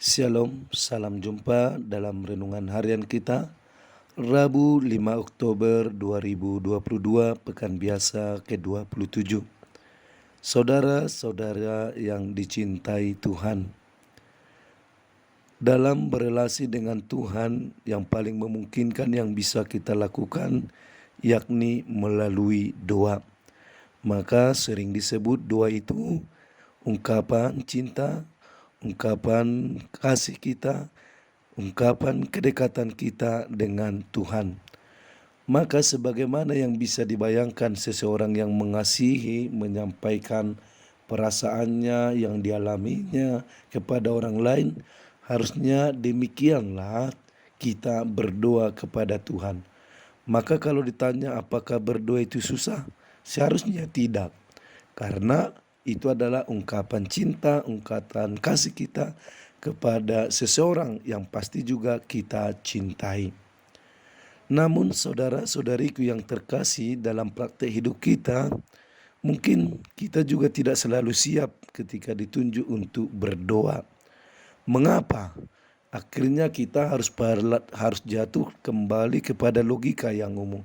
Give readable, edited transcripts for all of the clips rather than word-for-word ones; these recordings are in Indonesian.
Shalom, salam jumpa dalam renungan harian kita Rabu 5 Oktober 2022, pekan biasa ke-27. Saudara-saudara yang dicintai Tuhan, dalam berelasi dengan Tuhan yang paling memungkinkan yang bisa kita lakukan yakni melalui doa. Maka sering disebut doa itu ungkapan cinta, ungkapan kasih kita, ungkapan kedekatan kita dengan Tuhan. Maka sebagaimana yang bisa dibayangkan seseorang yang mengasihi, menyampaikan perasaannya yang dialaminya kepada orang lain, harusnya demikianlah kita berdoa kepada Tuhan. Maka kalau ditanya apakah berdoa itu susah? Seharusnya tidak. Karena itu adalah ungkapan cinta, ungkapan kasih kita kepada seseorang yang pasti juga kita cintai. Namun saudara-saudariku yang terkasih, dalam praktek hidup kita, mungkin kita juga tidak selalu siap ketika ditunjuk untuk berdoa. Mengapa? Akhirnya kita harus jatuh kembali kepada logika yang umum.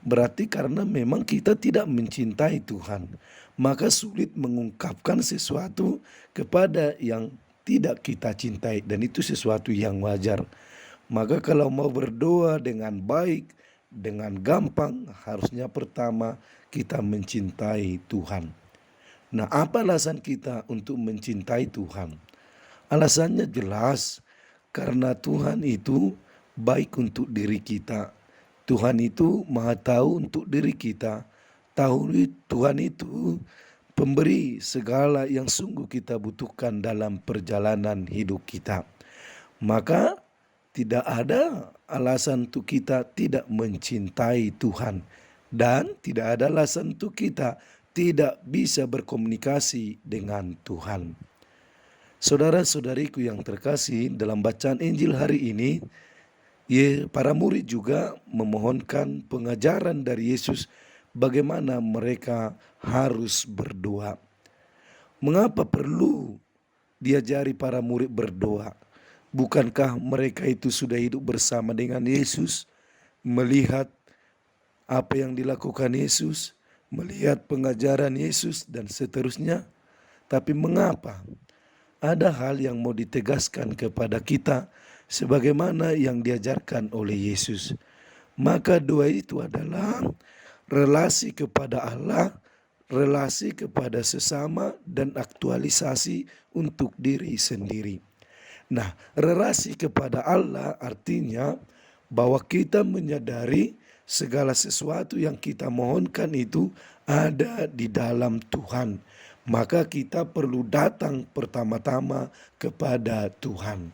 Berarti karena memang kita tidak mencintai Tuhan, maka sulit mengungkapkan sesuatu kepada yang tidak kita cintai, dan itu sesuatu yang wajar. Maka kalau mau berdoa dengan baik, dengan gampang, harusnya pertama kita mencintai Tuhan. Nah, apa alasan kita untuk mencintai Tuhan? Alasannya jelas, karena Tuhan itu baik untuk diri kita. Tuhan itu maha tahu untuk diri kita. Tuhan itu pemberi segala yang sungguh kita butuhkan dalam perjalanan hidup kita. Maka tidak ada alasan untuk kita tidak mencintai Tuhan. Dan tidak ada alasan untuk kita tidak bisa berkomunikasi dengan Tuhan. Saudara-saudariku yang terkasih, dalam bacaan Injil hari ini, para murid juga memohonkan pengajaran dari Yesus bagaimana mereka harus berdoa. Mengapa perlu diajari para murid berdoa? Bukankah mereka itu sudah hidup bersama dengan Yesus, melihat apa yang dilakukan Yesus, melihat pengajaran Yesus dan seterusnya? Tapi mengapa? Ada hal yang mau ditegaskan kepada kita sebagaimana yang diajarkan oleh Yesus. Maka doa itu adalah relasi kepada Allah, relasi kepada sesama, dan aktualisasi untuk diri sendiri. Nah, relasi kepada Allah artinya bahwa kita menyadari segala sesuatu yang kita mohonkan itu ada di dalam Tuhan. Maka kita perlu datang pertama-tama kepada Tuhan.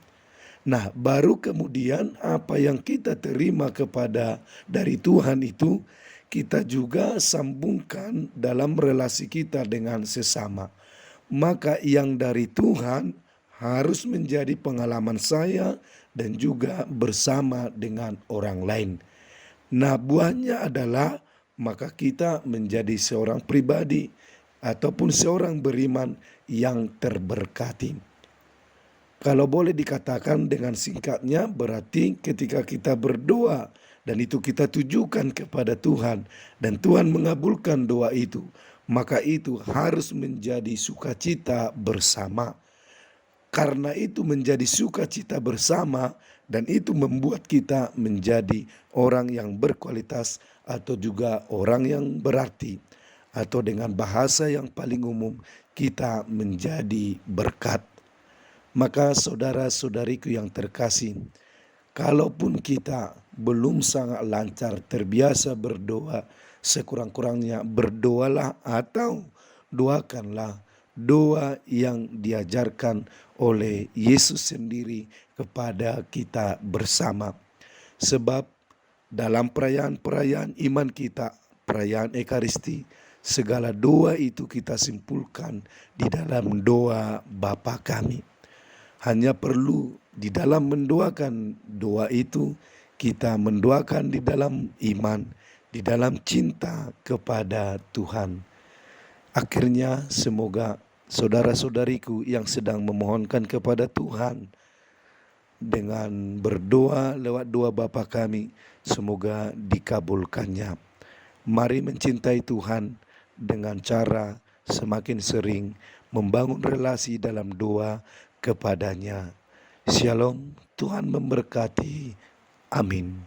Nah, baru kemudian apa yang kita terima dari Tuhan itu kita juga sambungkan dalam relasi kita dengan sesama. Maka yang dari Tuhan harus menjadi pengalaman saya dan juga bersama dengan orang lain. Nah, buahnya adalah maka kita menjadi seorang pribadi ataupun seorang beriman yang terberkati. Kalau boleh dikatakan dengan singkatnya, berarti ketika kita berdoa dan itu kita tujukan kepada Tuhan dan Tuhan mengabulkan doa itu, maka itu harus menjadi sukacita bersama. Karena itu menjadi sukacita bersama dan itu membuat kita menjadi orang yang berkualitas atau juga orang yang berarti. Atau dengan bahasa yang paling umum, kita menjadi berkat. Maka saudara-saudariku yang terkasih, kalaupun kita belum sangat lancar terbiasa berdoa, sekurang-kurangnya berdoalah atau doakanlah doa yang diajarkan oleh Yesus sendiri kepada kita bersama. Sebab dalam perayaan-perayaan iman kita, perayaan Ekaristi, segala doa itu kita simpulkan di dalam doa Bapa kami. Hanya perlu di dalam mendoakan doa itu, kita mendoakan di dalam iman, di dalam cinta kepada Tuhan. Akhirnya semoga saudara-saudariku yang sedang memohonkan kepada Tuhan, dengan berdoa lewat doa Bapa kami, semoga dikabulkannya. Mari mencintai Tuhan dengan cara semakin sering membangun relasi dalam doa kepadanya. Shalom, Tuhan memberkati. Amin.